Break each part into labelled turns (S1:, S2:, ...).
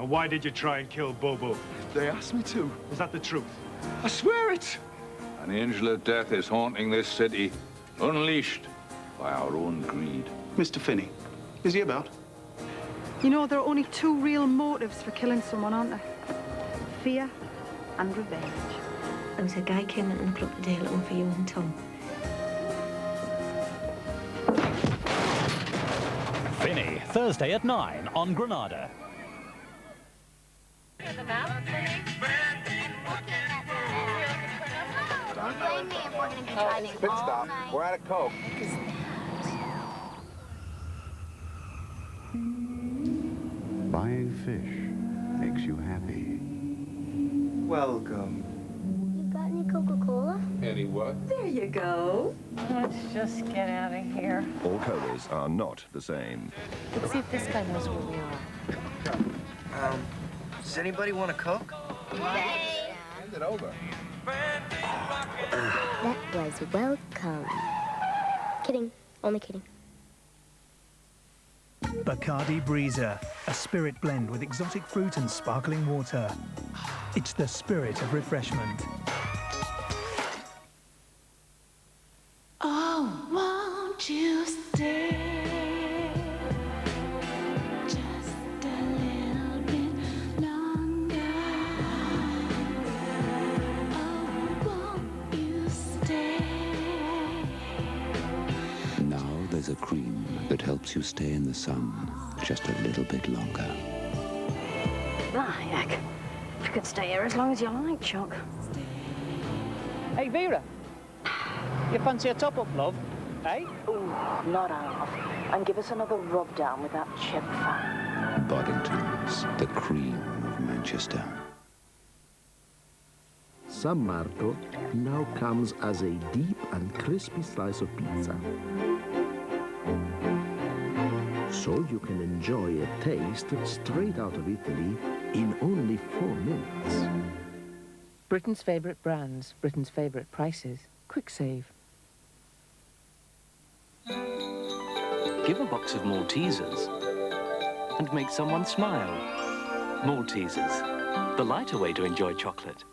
S1: And why did you try and kill Bobo?
S2: They asked me to.
S1: Is that the truth?
S2: I swear it.
S3: An angel of death is haunting this city, unleashed by our own greed.
S2: Mr. Finney, is he about?
S4: You know, there are only two real motives for killing someone, aren't there? Fear and revenge.
S5: There was a guy came in the club today looking for you and Tom.
S6: Finney, Thursday at 9 on Granada.
S7: Don't blame me if we're going to be driving all night.
S3: We're out of Coke.
S8: Buying fish makes you happy.
S2: Welcome.
S7: You got any Coca-Cola?
S3: Any what?
S5: There you go.
S9: Let's just get out of here.
S10: All colas are not the same.
S9: Let's see if this guy knows where we are.
S11: Does anybody want a Coke?
S7: Hey!
S3: Hand it over.
S7: That was welcome. Kidding. Only kidding.
S12: Bacardi Breezer, a spirit blend with exotic fruit and sparkling water. It's the spirit of refreshment.
S5: Oh, won't you stay just a little bit longer? Oh, won't you stay?
S8: Now there's a cream that helps you stay in the sun just a little bit longer.
S9: Ah, heck. You could stay here as long as you like, Chuck.
S13: Hey, Vera. You fancy a top-up, love? Eh?
S9: Ooh, not half. And give us another rub down with that chip fan.
S8: Boddingtons, the cream of Manchester.
S14: San Marco now comes as a deep and crispy slice of pizza. So you can enjoy a taste straight out of Italy in only 4 minutes.
S13: Britain's favourite brands, Britain's favourite prices. Quick save.
S15: Give a box of Maltesers and make someone smile. Maltesers, the lighter way to enjoy chocolate.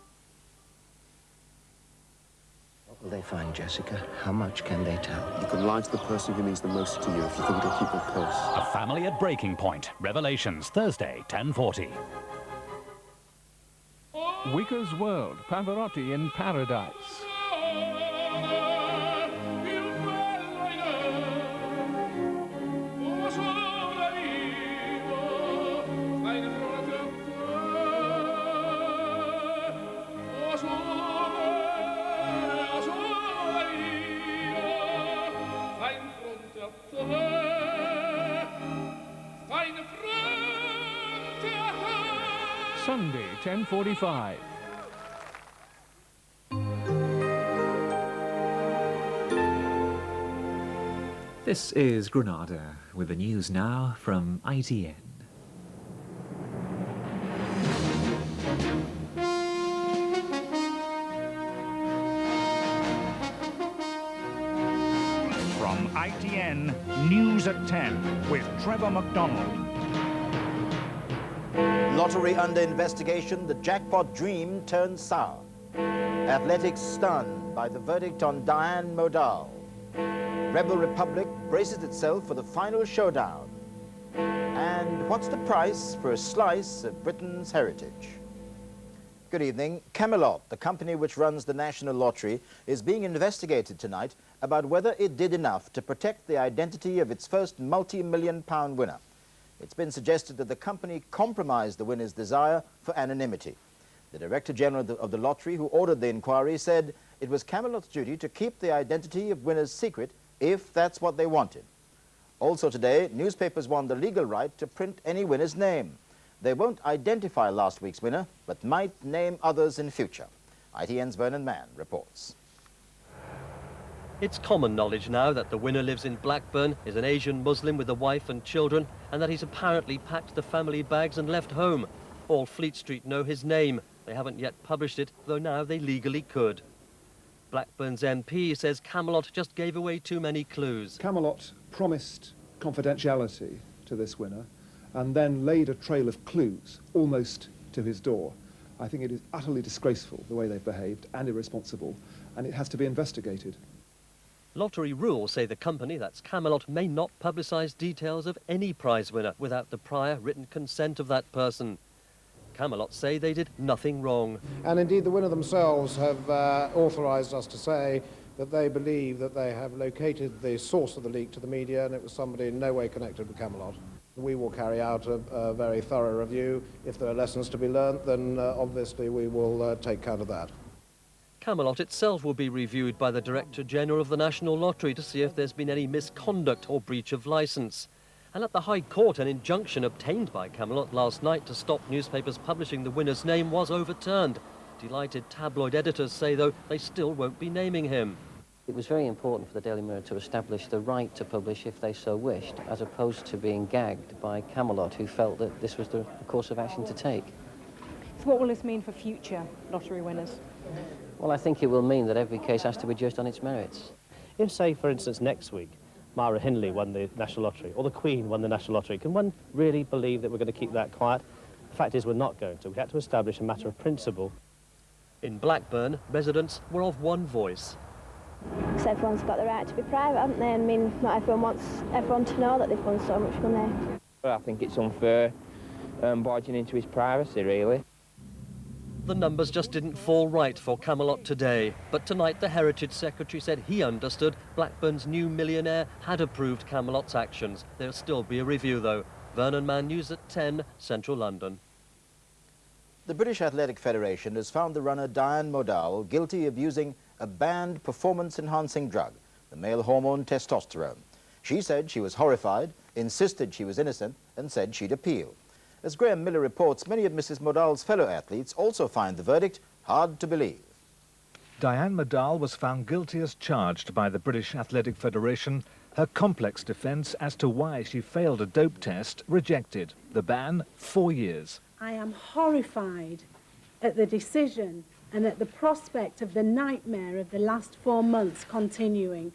S11: What will they find, Jessica? How much can they tell?
S16: You can lie to the person who means the most to you if you think they'll keep it close.
S6: A Family at Breaking Point. Revelations, Thursday, 10:40.
S17: Whicker's World, Pavarotti in Paradise. Sunday, 10:45.
S18: This is Granada with the news now from ITN.
S19: From ITN, News at 10 with Trevor McDonald.
S20: Lottery under investigation, the jackpot dream turns sour. Athletics stunned by the verdict on Diane Modal. Rebel Republic braces itself for the final showdown. And what's the price for a slice of Britain's heritage? Good evening. Camelot, the company which runs the National Lottery, is being investigated tonight about whether it did enough to protect the identity of its first multi-million-pound winner. It's been suggested that the company compromised the winner's desire for anonymity. The Director General of the lottery, who ordered the inquiry, said it was Camelot's duty to keep the identity of winners secret if that's what they wanted. Also today, newspapers won the legal right to print any winner's name. They won't identify last week's winner, but might name others in future. ITN's Vernon Mann reports.
S5: It's common knowledge now that the winner lives in Blackburn, is an Asian Muslim with a wife and children, and that he's apparently packed the family bags and left home. All Fleet Street know his name. They haven't yet published it, though now they legally could. Blackburn's MP says Camelot just gave away too many clues.
S2: Camelot promised confidentiality to this winner,
S21: and then laid a trail of clues almost to his door. I think it is utterly disgraceful the way they've behaved and irresponsible, and it has to be investigated.
S5: Lottery rules say the company, that's Camelot, may not publicise details of any prize winner without the prior written consent of that person. Camelot say they did nothing wrong.
S22: And indeed the winner themselves have authorised us to say that they believe that they have located the source of the leak to the media, and it was somebody in no way connected with Camelot. We will carry out a very thorough review. If there are lessons to be learnt, then obviously we will take count of that.
S5: Camelot itself will be reviewed by the Director General of the National Lottery to see if there's been any misconduct or breach of licence. And at the High Court, an injunction obtained by Camelot last night to stop newspapers publishing the winner's name was overturned. Delighted tabloid editors say, though, they still won't be naming him.
S23: It was very important for the Daily Mirror to establish the right to publish if they so wished, as opposed to being gagged by Camelot, who felt that this was the course of action to take.
S24: So what will this mean for future lottery winners?
S23: Well, I think it will mean that every case has to be judged on its merits.
S25: If, say, for instance, next week, Myra Hindley won the National Lottery, or the Queen won the National Lottery, can one really believe that we're going to keep that quiet? The fact is we're not going to. We had to establish a matter of principle.
S5: In Blackburn, residents were of one voice.
S7: Because everyone's got the right to be private, haven't they? I mean, not everyone wants everyone to know that they've won so much money.
S26: Well, I think it's unfair, barging into his privacy, really.
S5: The numbers just didn't fall right for Camelot today, but tonight the Heritage Secretary said he understood Blackburn's new millionaire had approved Camelot's actions. There'll still be a review, though. Vernon Mann, News at 10, Central London.
S20: The British Athletic Federation has found the runner Diane Modal guilty of using a banned performance-enhancing drug, the male hormone testosterone. She said she was horrified, insisted she was innocent, and said she'd appeal. As Graham Miller reports, many of Mrs. Modal's fellow athletes also find the verdict hard to believe.
S27: Diane Modal was found guilty as charged by the British Athletic Federation. Her complex defence as to why she failed a dope test rejected. The ban, 4 years.
S28: I am horrified at the decision and at the prospect of the nightmare of the last 4 months continuing.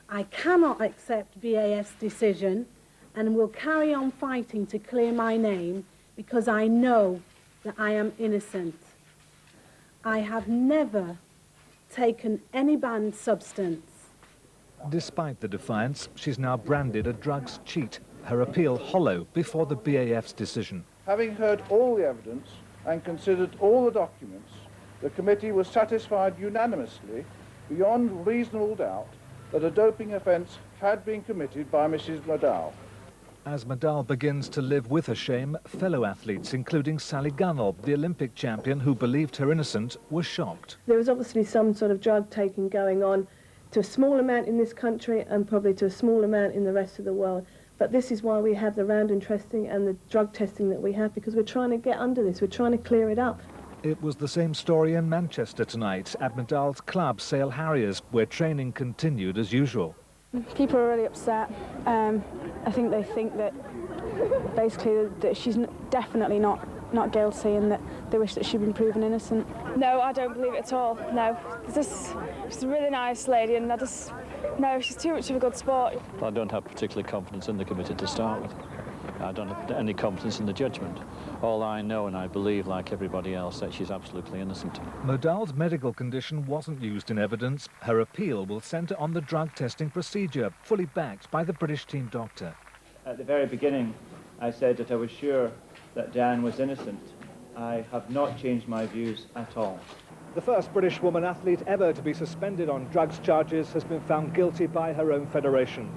S28: I cannot accept BAF's decision and will carry on fighting to clear my name because I know that I am innocent. I have never taken any banned substance.
S27: Despite the defiance, she's now branded a drugs cheat. Her appeal hollow before the BAF's decision.
S29: Having heard all the evidence and considered all the documents, the committee was satisfied unanimously, beyond reasonable doubt, that a doping offence had been committed by Mrs. Modal.
S27: As Modal begins to live with her shame, fellow athletes, including Sally Gunnell, the Olympic champion who believed her innocent, were shocked.
S30: There was obviously some sort of drug taking going on to a small amount in this country and probably to a small amount in the rest of the world. But this is why we have the random testing and the drug testing that we have, because we're trying to get under this, we're trying to clear it up.
S27: It was the same story in Manchester tonight at Modal's club, Sale Harriers, where training continued as usual.
S24: People are really upset. I think they think that basically that she's definitely not guilty and that they wish that she'd been proven innocent.
S31: No, I don't believe it at all, no. She's a really nice lady and no, she's too much of a good sport.
S32: I don't have particular confidence in the committee to start with. I don't have any confidence in the judgment. All I know and I believe, like everybody else, that she's absolutely innocent.
S27: Modal's medical condition wasn't used in evidence. Her appeal will centre on the drug testing procedure, fully backed by the British team doctor.
S33: At the very beginning, I said that I was sure that Diane was innocent. I have not changed my views at all.
S27: The first British woman athlete ever to be suspended on drugs charges has been found guilty by her own federation.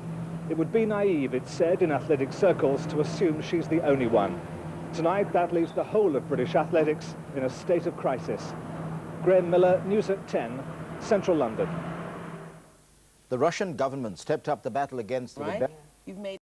S27: It would be naive, it's said, in athletic circles to assume she's the only one. Tonight, that leaves the whole of British athletics in a state of crisis. Graham Miller, News at 10, Central London.
S20: The Russian government stepped up the battle against the rebellion.
S34: You've made